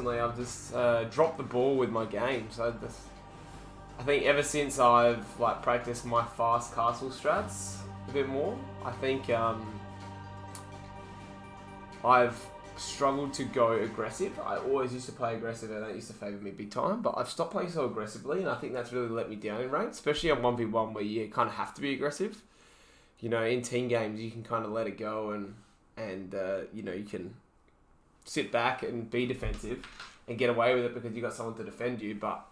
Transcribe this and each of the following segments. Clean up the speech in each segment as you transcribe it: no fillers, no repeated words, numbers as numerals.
recently I've just dropped the ball with my game. So I think ever since I've like practiced my fast castle strats a bit more, I think I've struggled to go aggressive. I always used to play aggressive and that used to favour me big time, but I've stopped playing so aggressively and I think that's really let me down in ranked, especially on 1v1 where you kind of have to be aggressive. You know, in team games you can kind of let it go and you know, you can sit back and be defensive and get away with it because you got someone to defend you, but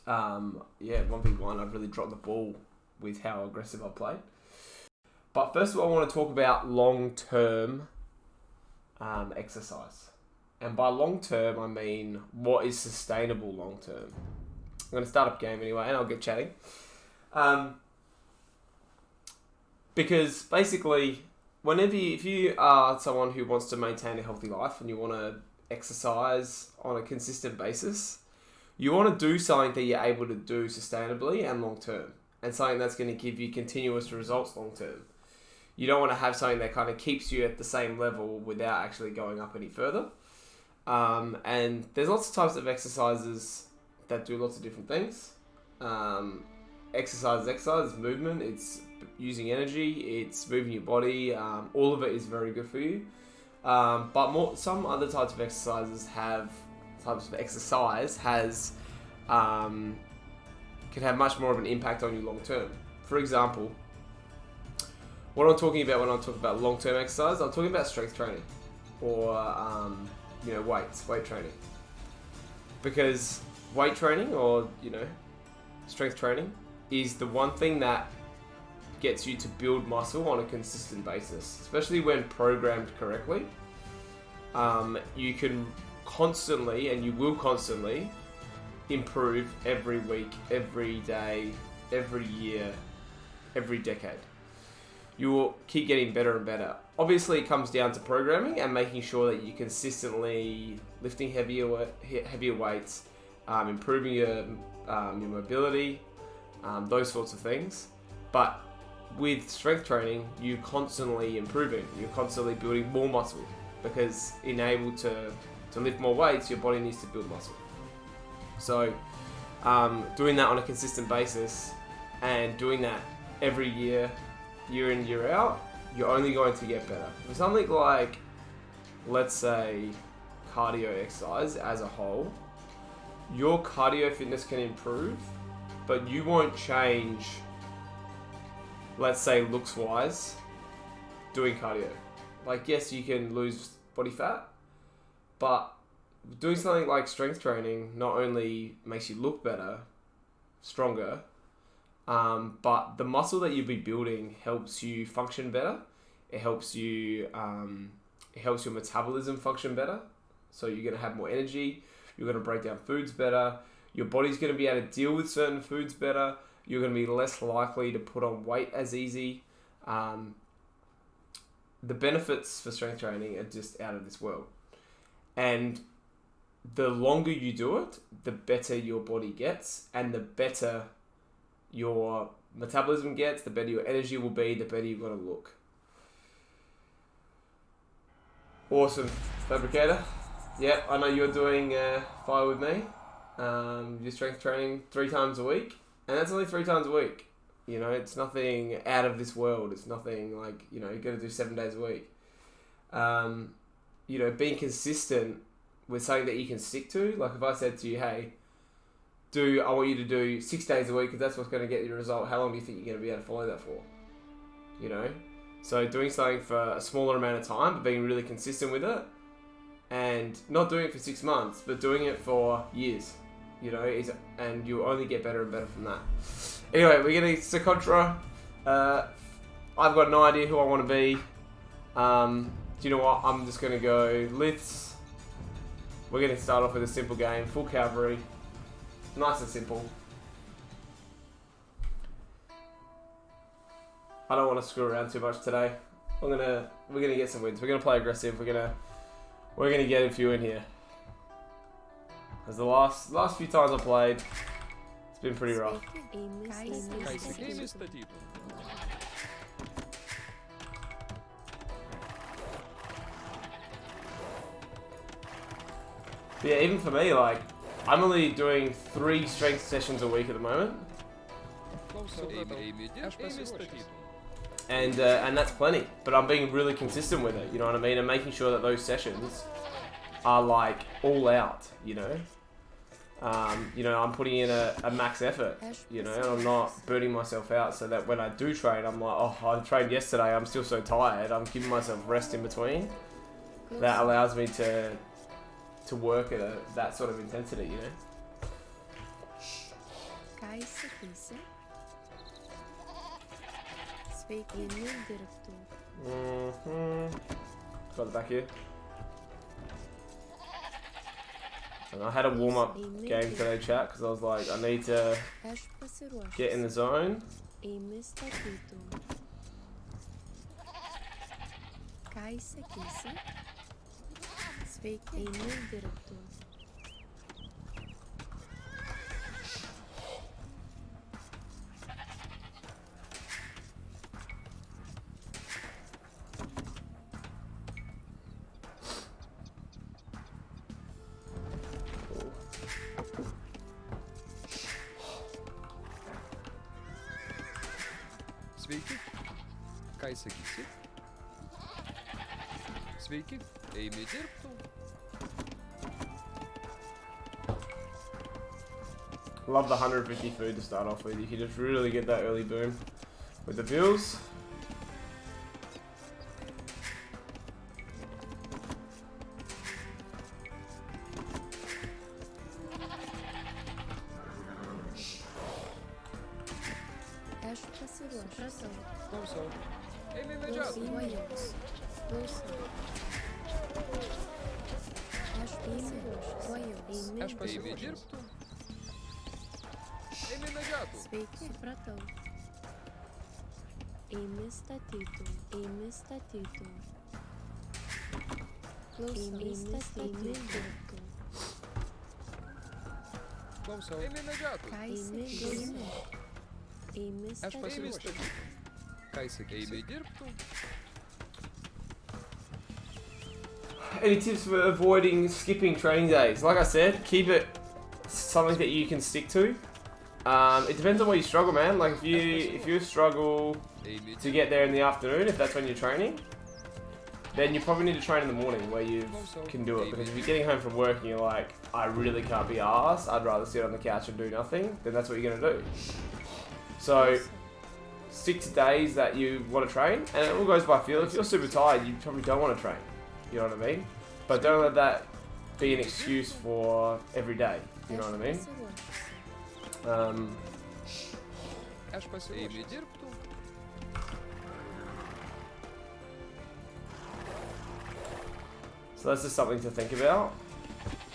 yeah, 1v1 I've really dropped the ball with how aggressive I played. But first of all, I want to talk about long-term exercise. And by long-term, I mean what is sustainable long-term. I'm going to start up game anyway, and I'll get chatting. Because basically, if you are someone who wants to maintain a healthy life and you want to exercise on a consistent basis, you want to do something that you're able to do sustainably and long-term, and something that's going to give you continuous results long-term. You don't want to have something that kind of keeps you at the same level without actually going up any further. And there's lots of types of exercises that do lots of different things. Exercise, movement, it's using energy, it's moving your body. All of it is very good for you. But some other types of exercise can have much more of an impact on you long term. For example, what I'm talking about when I talk about long-term exercise, I'm talking about strength training or you know, weight training. Because weight training or, you know, strength training is the one thing that gets you to build muscle on a consistent basis, especially when programmed correctly. You can constantly, and you will constantly, improve every week, every day, every year, every decade. You will keep getting better and better. Obviously, it comes down to programming and making sure that you're consistently lifting heavier weights, improving your mobility, those sorts of things. But with strength training, you're constantly improving. You're constantly building more muscle because in able to lift more weights, your body needs to build muscle. So doing that on a consistent basis and doing that every year in, year out, you're only going to get better. For something like, let's say, cardio exercise as a whole, your cardio fitness can improve, but you won't change, let's say, looks-wise, doing cardio. Like, yes, you can lose body fat, but doing something like strength training not only makes you look better, stronger, but the muscle that you'll be building helps you function better. It helps you, it helps your metabolism function better. So you're going to have more energy. You're going to break down foods better. Your body's going to be able to deal with certain foods better. You're going to be less likely to put on weight as easy. The benefits for strength training are just out of this world. And the longer you do it, the better your body gets, and the better your metabolism gets, the better your energy will be, the better you're going to look. Awesome, Fabricator. Yep, I know you're doing fire with me. You're strength training 3 times a week, and that's only 3 times a week. You know, it's nothing out of this world. It's nothing like, you know, you're going to do 7 days a week. You know, being consistent with something that you can stick to. Like if I said to you, hey, I want you to do 6 days a week because that's what's going to get you a result. How long do you think you're going to be able to follow that for? You know? So doing something for a smaller amount of time, but being really consistent with it, and not doing it for 6 months, but doing it for years, you know, and you'll only get better and better from that. Anyway, we're going to Contra. I've got no idea who I want to be. Do you know what? I'm just going to go lifts. We're going to start off with a simple game, full cavalry. Nice and simple. I don't want to screw around too much today. We're gonna get some wins. We're gonna play aggressive. We're gonna get a few in here. As the last few times I played, it's been pretty rough. But yeah, even for me, like, I'm only doing 3 strength sessions a week at the moment. And that's plenty. But I'm being really consistent with it, you know what I mean? And making sure that those sessions are like all out, you know? You know, I'm putting in a max effort, you know, and I'm not burning myself out so that when I do train, I'm like, oh, I trained yesterday, I'm still so tired. I'm giving myself rest in between. That allows me to work at that sort of intensity, you know? Got it back here. And I had a warm-up game today, chat, because I was like, I need to get in the zone. Sveiki. Ką įsakysi? Sveiki. Eime dirbtų. Love the 150 food to start off with. You can just really get that early boom with the bills. Klausau. Eime medžioti. Aš pasiruošęs. Eime dirbtų. Eime medžioti. Sveiki, supratau. Eime statytų. Klausau. Eime statytų. Klausau. Eime medžioti. Ką įsakysi? Eime Aš pasiruošęs. Ką įsakysi? Eime dirbtų. Any tips for avoiding skipping training days? Like I said, keep it something that you can stick to. It depends on where you struggle, man. Like if you struggle to get there in the afternoon, if that's when you're training, then you probably need to train in the morning where you can do it. Because if you're getting home from work and you're like, I really can't be arsed, I'd rather sit on the couch and do nothing, then that's what you're gonna do. So stick to days that you want to train, and it all goes by feel. If you're super tired, you probably don't want to train. You know what I mean? But don't let that be an excuse for every day. You know what I mean? Aš pasiruošęs. Eime dirbtų. So that's just something to think about.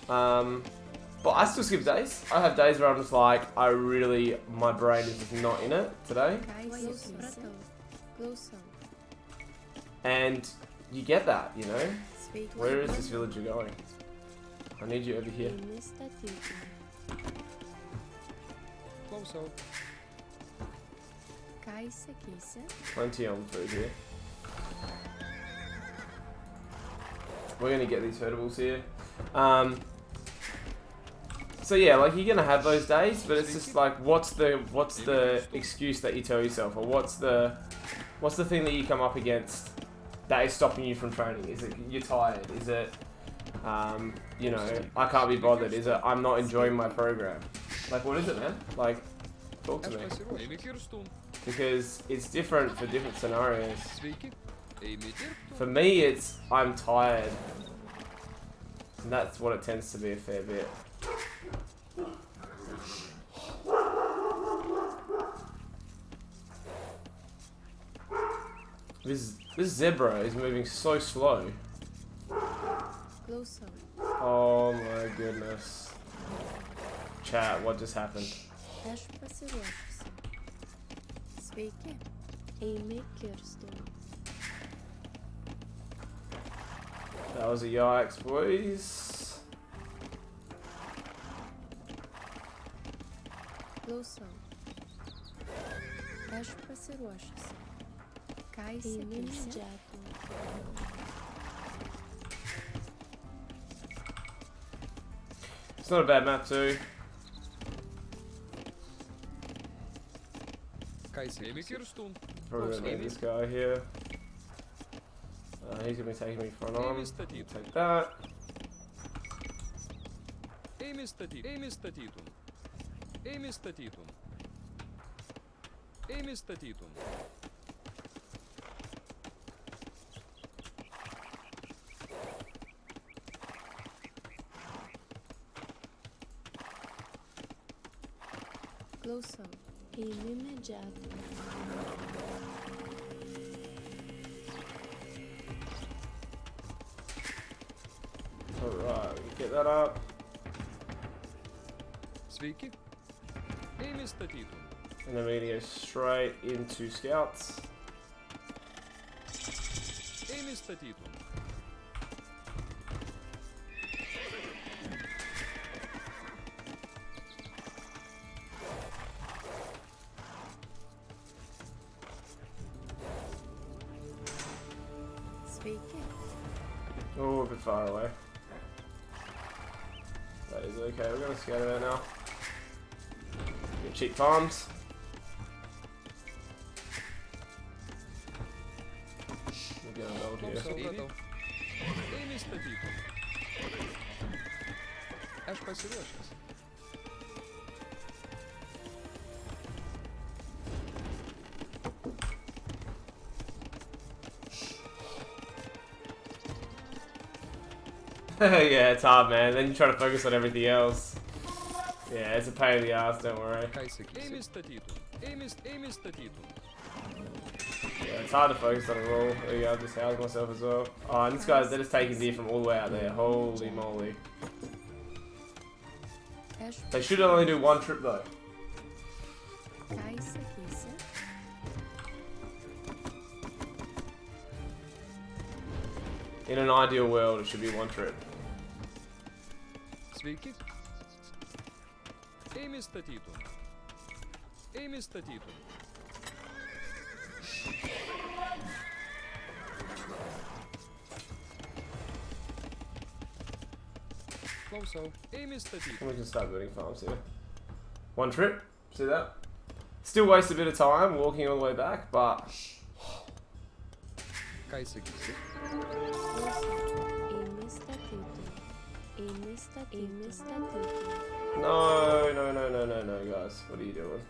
But I still skip days. I have days where I'm just like, my brain is just not in it today. And you get that, you know? Where is this villager going? I need you over here. Klausau. Plenty on food here. We're gonna get these herdables here. So yeah, like you're gonna have those days, but it's just like, what's the excuse that you tell yourself, or what's the thing that you come up against that is stopping you from training? Is it you're tired? Is it, you know, I can't be bothered? Is it I'm not enjoying my program? Like, what is it, man? Like, talk to Aš me. pasiruošęs. Eime kirstų. Because it's different for different scenarios. Sveiki. Eime dirbtų. For me, it's I'm tired. And that's what it tends to be a fair bit. This zebra is moving so slow. Oh my goodness. Chat, what just happened? That was a yikes, boys. not a bad map too. Kajsa Kirstun. Probably gonna need this guy here. He's gonna be taking me front on. Take that. Amy Statitum. Amy Statitum. Amy Statitum. Close up. Aim imediato. Alright, we get that up. Sveiki. Amy Statitum. And then we're gonna go straight into scouts. Amy Statitum. Sveiki. Oh, a bit far away. That is okay, we're gonna scout it out now. Get cheap farms. We'll get a load here. Klausau, bratau. Amy Statitum. Aš pasiruošęs. Yeah, it's hard, man. Then you try to focus on everything else. Yeah, it's a pain in the ass, don't worry. Kajsa Amy Statitum. Amy Statitum. Yeah, it's hard to focus on it all. There you go, I've just housed myself as well. Oh, and this guy's, they're just taking deer from all the way out there. Holy moly. Ash. They should only do one trip though. Kajsa Kisa. In an ideal world, it should be one trip. Sveiki. Amy Statitum. Amy Statitum. Klausau. Amy Statitum. And we can start building farms here. One trip, see that? Still waste a bit of time walking all the way back, but Kajsa Kisa. Amy Statuto. Amy Statuto. no, guys. What are you doing?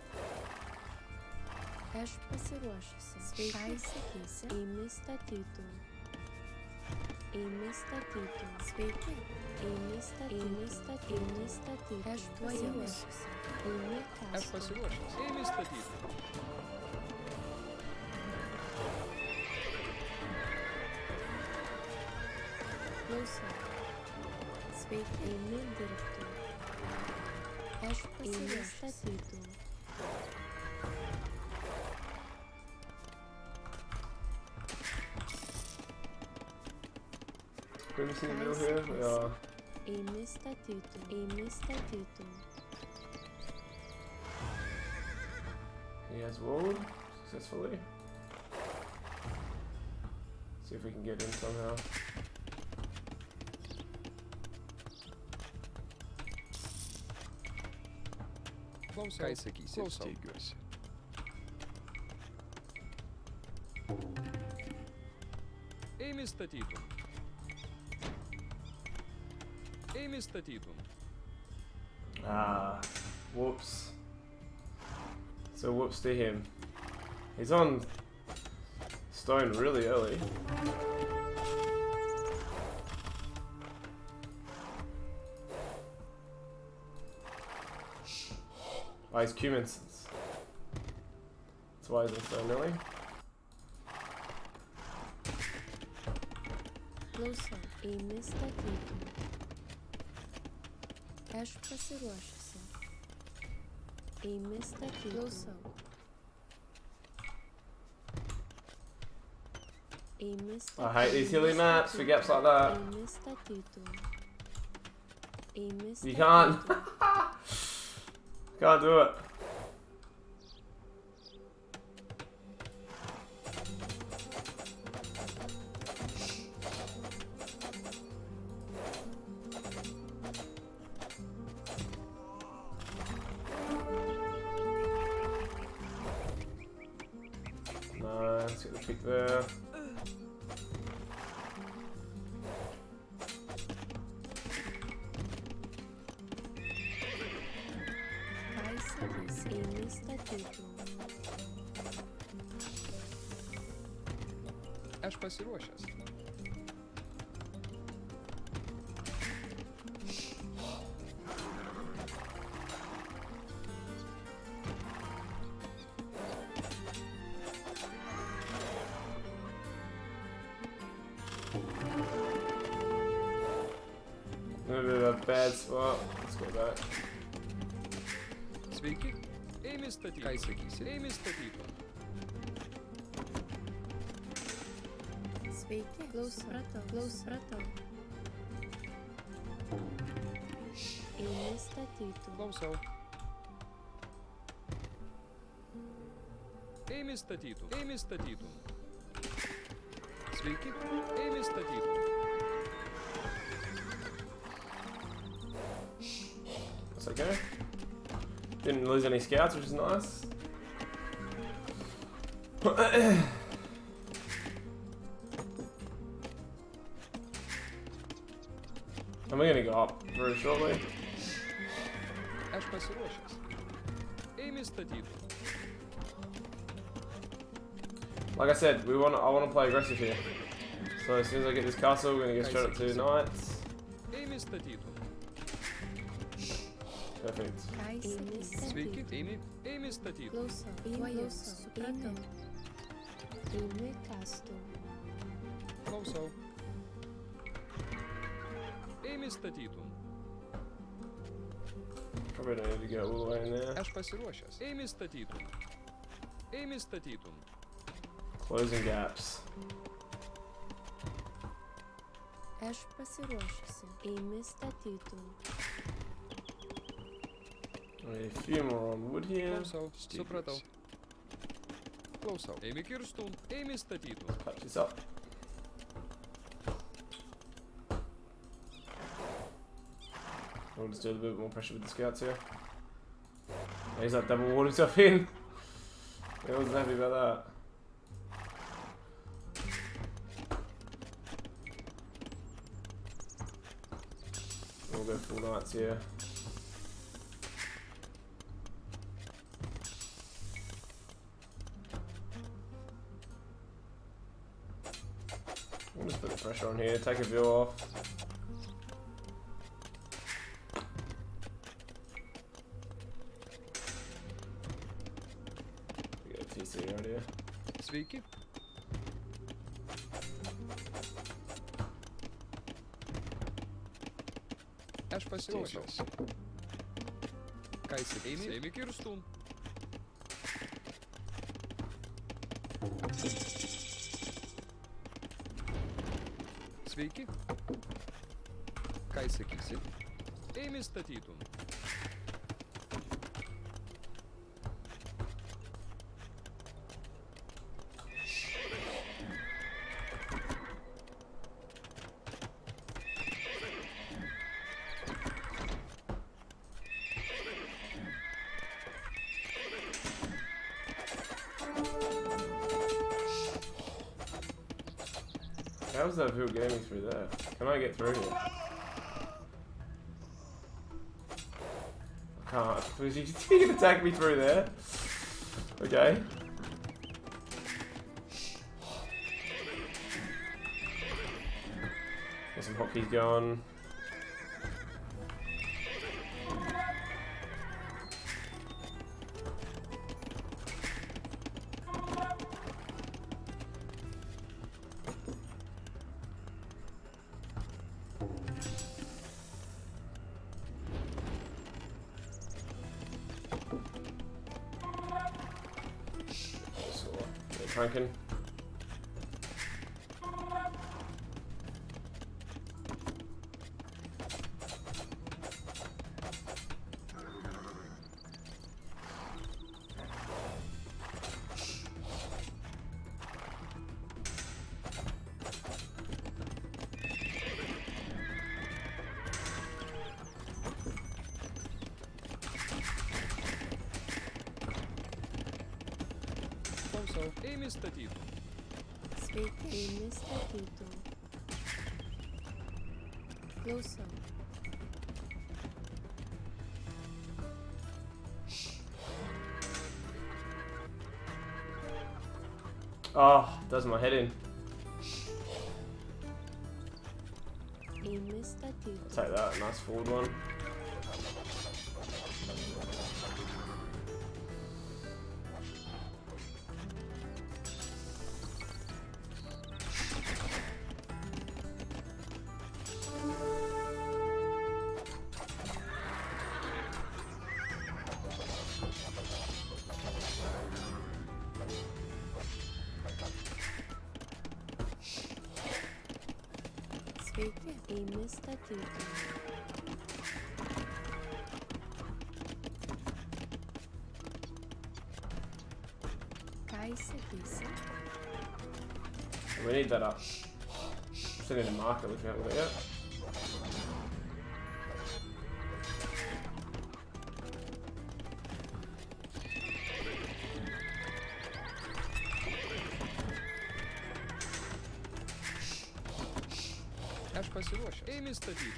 Aš pasiruošusi. Kajsa Kisa. Amy Statuto. Amy Statuto. Sveiki. Amy Statuto. Aš pasiruošusi. Amy Aš Kasto. pasiruošęs. Amy Statitum. Klauso. Sveiki. Amy dirbtų. Aš pasiruošusi. Are we missing a middle here? We are. Amy Statuto. Amy Statuto. He has walled successfully. See if we can get in somehow. Klausau. Kajsa Kisa. Steigiuosi. Amy Statitum. Amy Statitum. Ah, whoops. So whoops to him. He's on stone really early. Oh, he's Cumins. That's why he's on stone early. Klauso. Amy Statuto. Aš pasiruošusi. Amy Statuto. Klausau. Amy Statuto. I hate these hilly maps for gaps like that. Amy Statuto. Amy Statuto. You can't. Can't do it. let's get the pick there. Кайсерис эми статитум. Aš pasiruošęs. A bit of a bad spot. Let's go back. Sveiki. Eimi statytum. Ką sakysi? Eimi statytum. Sveiki. Klausau. Eimi statitum. Klausau. Eimi statytum. Eimi statytum. Sveiki. Eimi statytum. That's okay. Didn't lose any scouts, which is nice. And we're gonna go up very shortly. Aš pasiruošęs. Eimi statytum. Like I said, I want to play aggressive here. So as soon as I get this castle, we're gonna go straight up to knights. Eimi statytum. Perfect. Eimi Sveiki. statitum. Eimi statytum. Klausau. Supratau. Eimi castum. Klausau. Eimi statytum. Probably don't need to go all the way in there. Aš pasiruošęs. Eimi statytum. Eimi statytum. Closing gaps. Aš pasiruošusi. Eimi statitum. I need a few more on wood here. Klausau. Supratau. Klausau. Eimi kirstum. Eimi statytum. Patch this up. We'll just do a bit more pressure with the scouts here. He's like double walled himself in. He wasn't happy about that. We'll go full knights here. We'll just put the pressure on here, take a view off. We get a TC right here. Sveiki. Aš pasiruošęs. Ką įsiteini? Eimi kirstum. Sveiki. Ką įsakysi? Eimi statytum. How's that who getting me through there? Can I get through here? I can't. Because you can attack me through there. Okay. Get some hotkeys going. Cranking. Klausau. Eimi statytum. Sveiki, eimi statytų. Klausau. Oh, does my head in. Eimi statytų. Take that, nice forward one. Sveiki, eimi statytų. Ką įsakysi? We need that up. Still need a marker, which we haven't got yet. Aš pasiruošęs. Eimi statyti.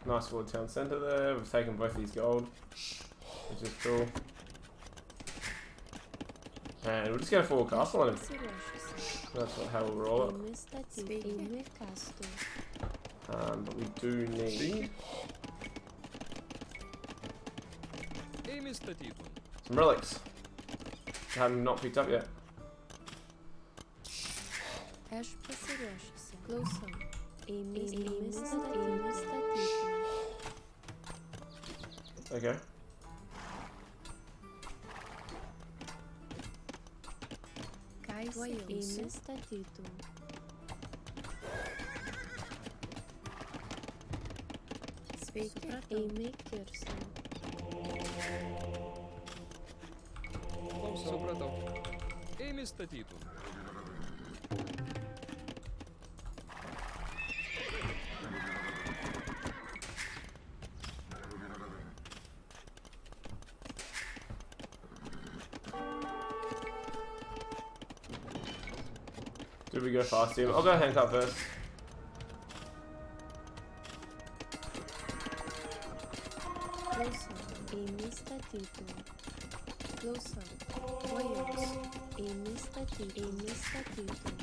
Nice forward town centre there. We've taken both these gold, which is cool. And we'll just go full castle on him. Pasiruošusi. That's how we'll roll it. Eimi statytų. Eimi kastų. But we do need Eimi statyti. some relics. Which I have not picked up yet. Aš pasiruošusi. Klausau. Eimi statytų. Okay. Ką įsakysi? Eimi statytų. Sveiki, eimi kirsti. Supratau. Eimi statyti. Did we go fast team? I'll go handcuff first. Klausau. Eimi statytų. Klausau. Vajus. Eimi statytų. Eimi statytų.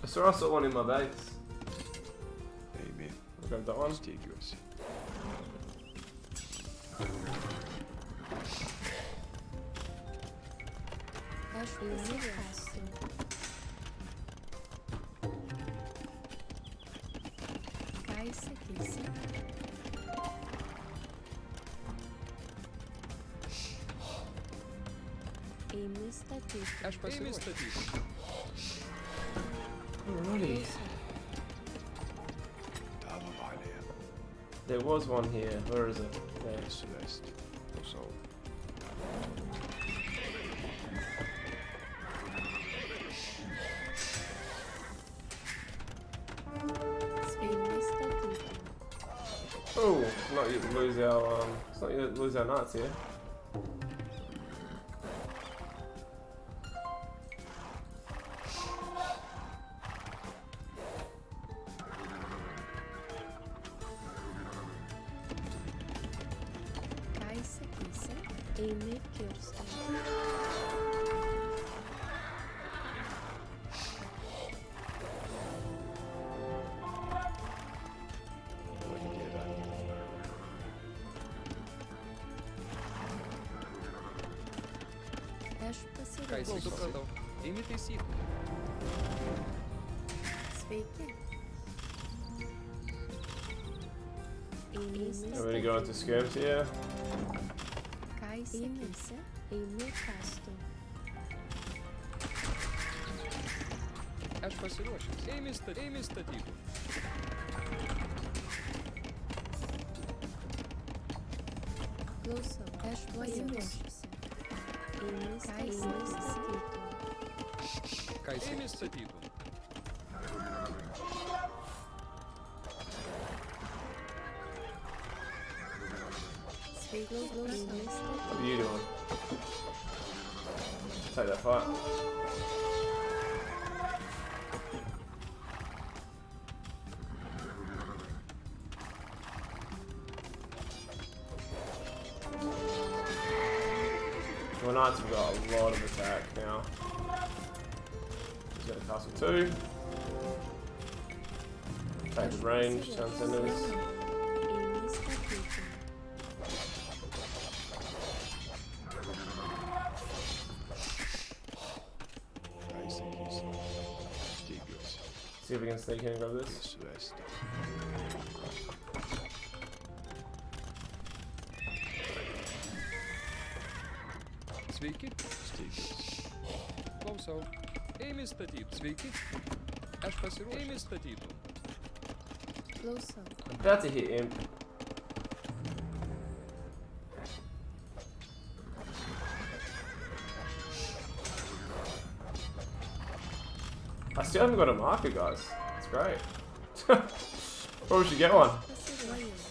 I saw one in my base. Eimi I'll grab that one. stygiuosi. Aš pasiruošusi. Ką įsakysi? Eimi statyti. Aš pasiruošęs. Alrighty. Tavo valioje. There was one here. Where is it? There. Suvesti. Klausau. Eimi statyti. Oh, not you lose our let's not you lose our knights here. Ką įsakysi? Eimi kirsti. Duodi Dieve. Aš Ką pasiruošusi. jisai supratau? Eimi taisyti. Sveiki. I'm gonna go into skirms here. Kai Sekise. Eimi Kasto. Aš pasiruošęs. Eimi statyti. Klausau. Aš pasiruošusi. Eimi statytų. Ką jis eimi statytų? Sveikos What eimi are statytų. you doing? Take that fight. Well, Knights have got a lot of attack now. He's got a castle 2. Take the range, town centers. Eimi statytų. Kai sakysi. Stygiuosi. See if we can sneak in and grab this. Suvesti. Sveiki. Stygiuosi. Klausau. Eimi statyti. Sveiki. Aš pasiruošęs. Eimi statytų. Klausau. I'm about to hit him. I still haven't got a marker, guys. It's great. Probably should get one. Pasiruošus.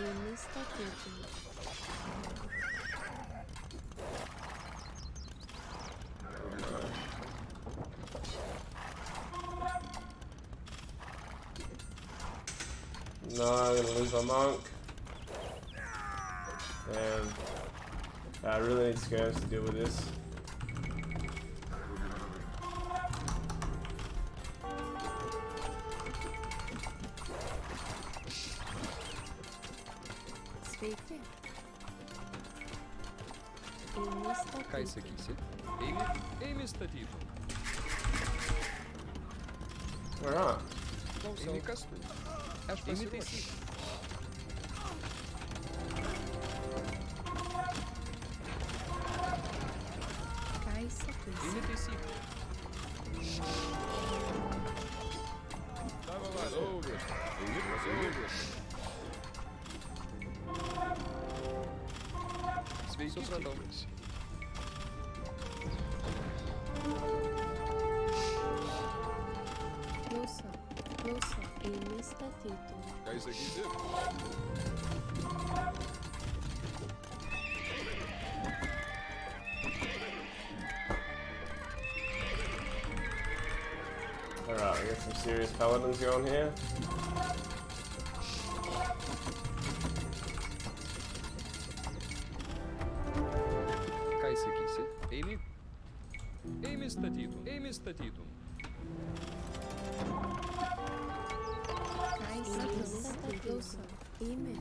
Eimi statytų. No, I'm gonna lose my monk. And I really need skirms to deal with this. Sveiki. Eimi Ką statytų. sakysi? Eimi statytų. Alright. Klausau. Eimi kas tu? Aš pasiruošęs. Kai sakysi. Eimi taisyti. Tavo valia. Saugiai. Eimi saugiai. Sveiki. Supratau. Stygiuosi. Klausau. Klausau. Eimi statytų. Ką sakysi? Alright, we got some serious paladins going here. Ką sakysi? Eimi. Eimi statytų. Eimi statytų. Kai sakysi. Klausau. Eimi.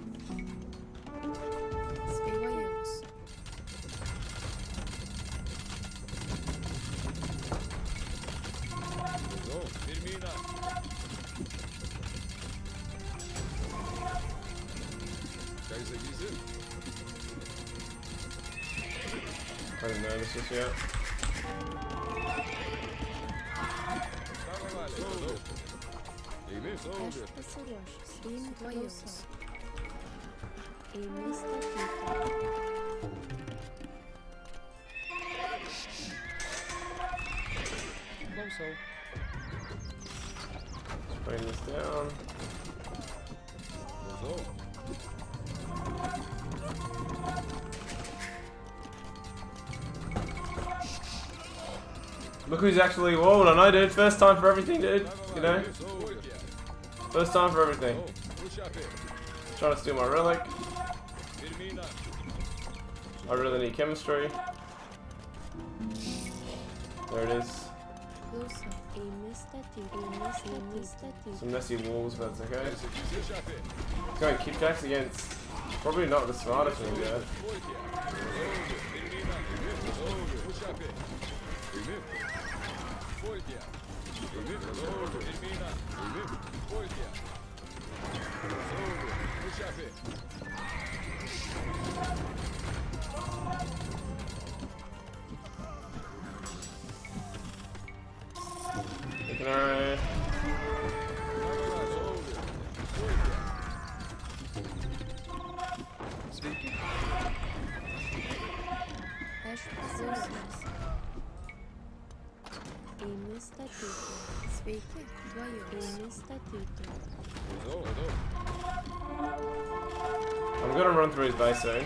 Sveikos. Klausau. Pirmyną. Ką sakysi? I didn't notice this yet. Tavo valia. Saugiai. Eimi Aš saugiai. pasiruošus. Eimi klausau. Eimi statytų. Klausau. Let's bring this down. Klausau. Look who's actually walled. I know, dude. First time for everything, dude. You know? First time for everything. Trying to steal my relic. I really need chemistry. There it is. Klausau. Eimi statytų. Eimi statytų. Some messy walls, but it's okay. It's going kickbacks against probably not the smartest thing there. Taking her. Sveiki. Aš klausiausi. Eini statyti. Sveiki, tuojau. Eini statyti. I'm gonna run through his base soon.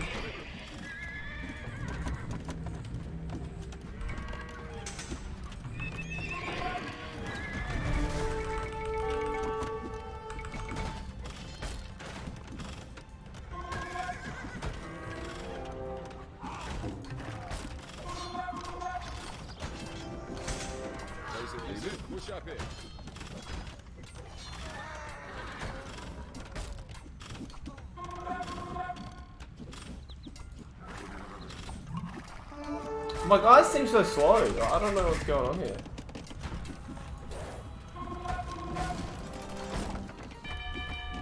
My guys seem so slow. I don't know what's going on here.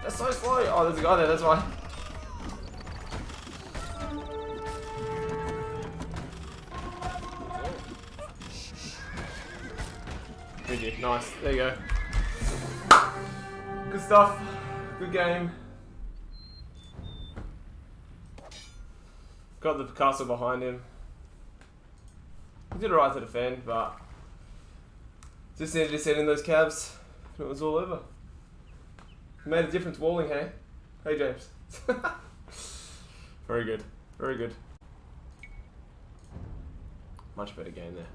They're so slow. Oh, there's a guy there. That's why. GG. Nice. There you go. Good stuff. Good game. Got the castle behind him. He did alright to defend, but just needed to send in those cabs and it was all over. Made a difference walling, hey? Hey, James. Very good. Very good. Much better game there.